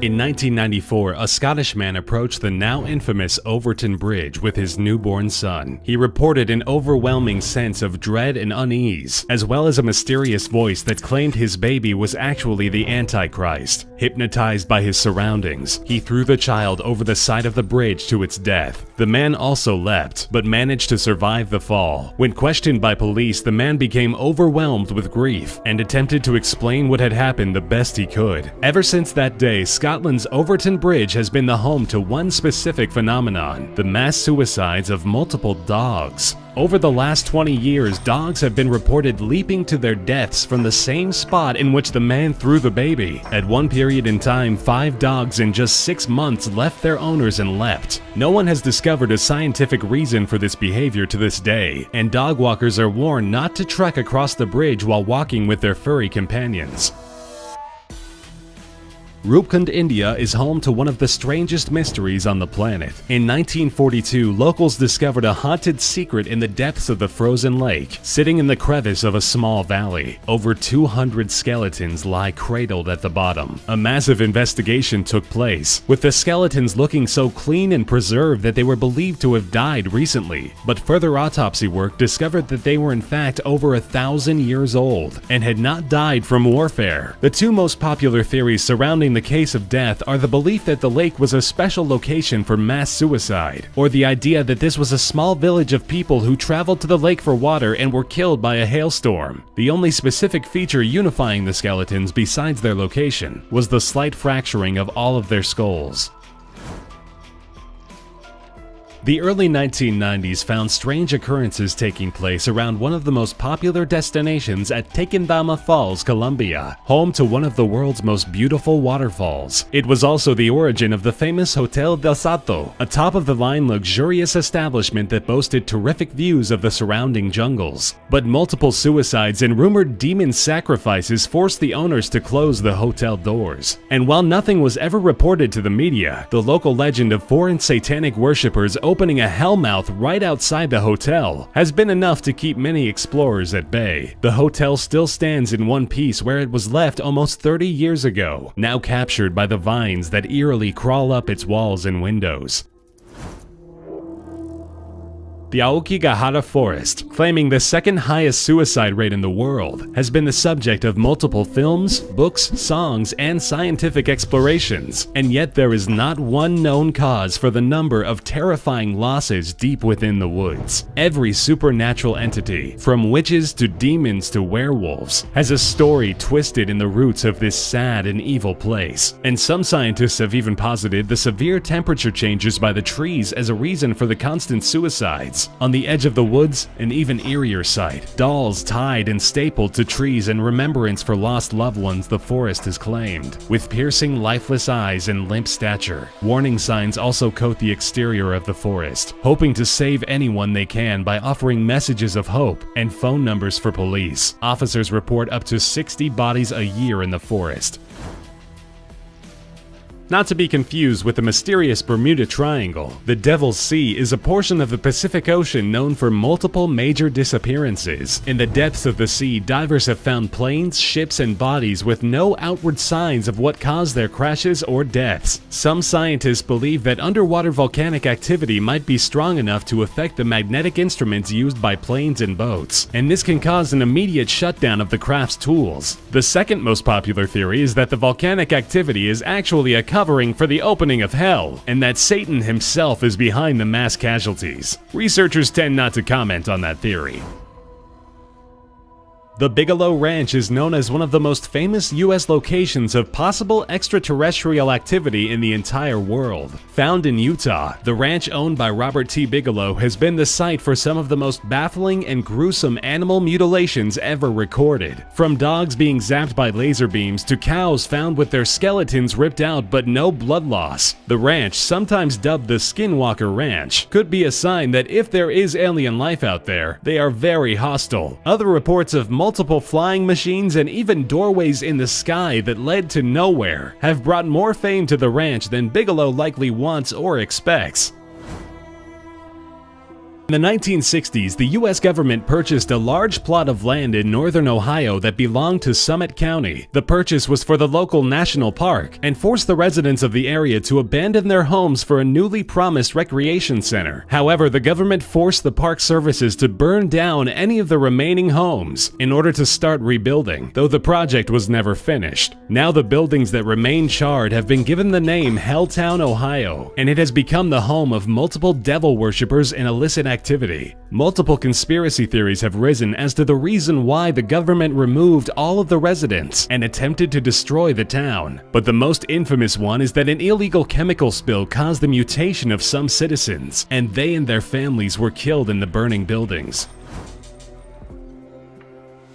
In 1994, a Scottish man approached the now infamous Overton Bridge with his newborn son. He reported an overwhelming sense of dread and unease, as well as a mysterious voice that claimed his baby was actually the Antichrist. Hypnotized by his surroundings, he threw the child over the side of the bridge to its death. The man also leapt, but managed to survive the fall. When questioned by police, the man became overwhelmed with grief and attempted to explain what had happened the best he could. Ever since that day, Scotland's Overton Bridge has been the home to one specific phenomenon: the mass suicides of multiple dogs. Over the last 20 years, dogs have been reported leaping to their deaths from the same spot in which the man threw the baby. At one period in time, 5 dogs in just 6 months left their owners and leapt. No one has discovered a scientific reason for this behavior to this day, and dog walkers are warned not to trek across the bridge while walking with their furry companions. Rupkund, India is home to one of the strangest mysteries on the planet. In 1942, locals discovered a haunted secret in the depths of the frozen lake. Sitting in the crevice of a small valley, over 200 skeletons lie cradled at the bottom. A massive investigation took place, with the skeletons looking so clean and preserved that they were believed to have died recently. But further autopsy work discovered that they were in fact over 1,000 years old and had not died from warfare. The two most popular theories surrounding the case of death are the belief that the lake was a special location for mass suicide, or the idea that this was a small village of people who traveled to the lake for water and were killed by a hailstorm. The only specific feature unifying the skeletons besides their location was the slight fracturing of all of their skulls. The early 1990s found strange occurrences taking place around one of the most popular destinations at Tequendama Falls, Colombia, home to one of the world's most beautiful waterfalls. It was also the origin of the famous Hotel del Salto, a top-of-the-line luxurious establishment that boasted terrific views of the surrounding jungles. But multiple suicides and rumored demon sacrifices forced the owners to close the hotel doors. And while nothing was ever reported to the media, the local legend of foreign satanic worshippers opening a hellmouth right outside the hotel has been enough to keep many explorers at bay. The hotel still stands in one piece where it was left almost 30 years ago, now captured by the vines that eerily crawl up its walls and windows. The Aokigahara Forest, claiming the second highest suicide rate in the world, has been the subject of multiple films, books, songs, and scientific explorations, and yet there is not one known cause for the number of terrifying losses deep within the woods. Every supernatural entity, from witches to demons to werewolves, has a story twisted in the roots of this sad and evil place, and some scientists have even posited the severe temperature changes by the trees as a reason for the constant suicides. On the edge of the woods, an even eerier sight: dolls tied and stapled to trees in remembrance for lost loved ones the forest has claimed, with piercing, lifeless eyes and limp stature. Warning signs also coat the exterior of the forest, hoping to save anyone they can by offering messages of hope and phone numbers for police. Officers report up to 60 bodies a year in the forest. Not to be confused with the mysterious Bermuda Triangle, the Devil's Sea is a portion of the Pacific Ocean known for multiple major disappearances. In the depths of the sea, divers have found planes, ships, and bodies with no outward signs of what caused their crashes or deaths. Some scientists believe that underwater volcanic activity might be strong enough to affect the magnetic instruments used by planes and boats, and this can cause an immediate shutdown of the craft's tools. The second most popular theory is that the volcanic activity is actually a covering for the opening of hell, and that Satan himself is behind the mass casualties. Researchers tend not to comment on that theory. The Bigelow Ranch is known as one of the most famous U.S. locations of possible extraterrestrial activity in the entire world. Found in Utah, the ranch owned by Robert T. Bigelow has been the site for some of the most baffling and gruesome animal mutilations ever recorded. From dogs being zapped by laser beams to cows found with their skeletons ripped out but no blood loss. The ranch, sometimes dubbed the Skinwalker Ranch, could be a sign that if there is alien life out there, they are very hostile. Other reports of multiple flying machines and even doorways in the sky that led to nowhere have brought more fame to the ranch than Bigelow likely wants or expects. In the 1960s, the U.S. government purchased a large plot of land in northern Ohio that belonged to Summit County. The purchase was for the local national park and forced the residents of the area to abandon their homes for a newly promised recreation center. However, the government forced the park services to burn down any of the remaining homes in order to start rebuilding, though the project was never finished. Now the buildings that remain charred have been given the name Helltown, Ohio, and it has become the home of multiple devil worshippers and illicit activity. Multiple conspiracy theories have risen as to the reason why the government removed all of the residents and attempted to destroy the town. But the most infamous one is that an illegal chemical spill caused the mutation of some citizens, and they and their families were killed in the burning buildings.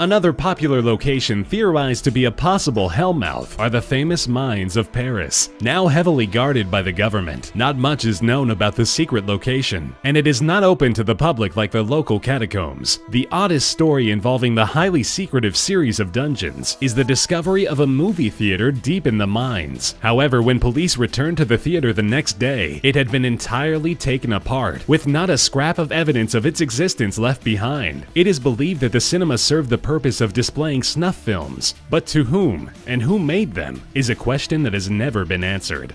Another popular location theorized to be a possible hellmouth are the famous mines of Paris. Now heavily guarded by the government, not much is known about the secret location, and it is not open to the public like the local catacombs. The oddest story involving the highly secretive series of dungeons is the discovery of a movie theater deep in the mines. However, when police returned to the theater the next day, it had been entirely taken apart, with not a scrap of evidence of its existence left behind. It is believed that the cinema served the purpose of displaying snuff films, but to whom and who made them is a question that has never been answered.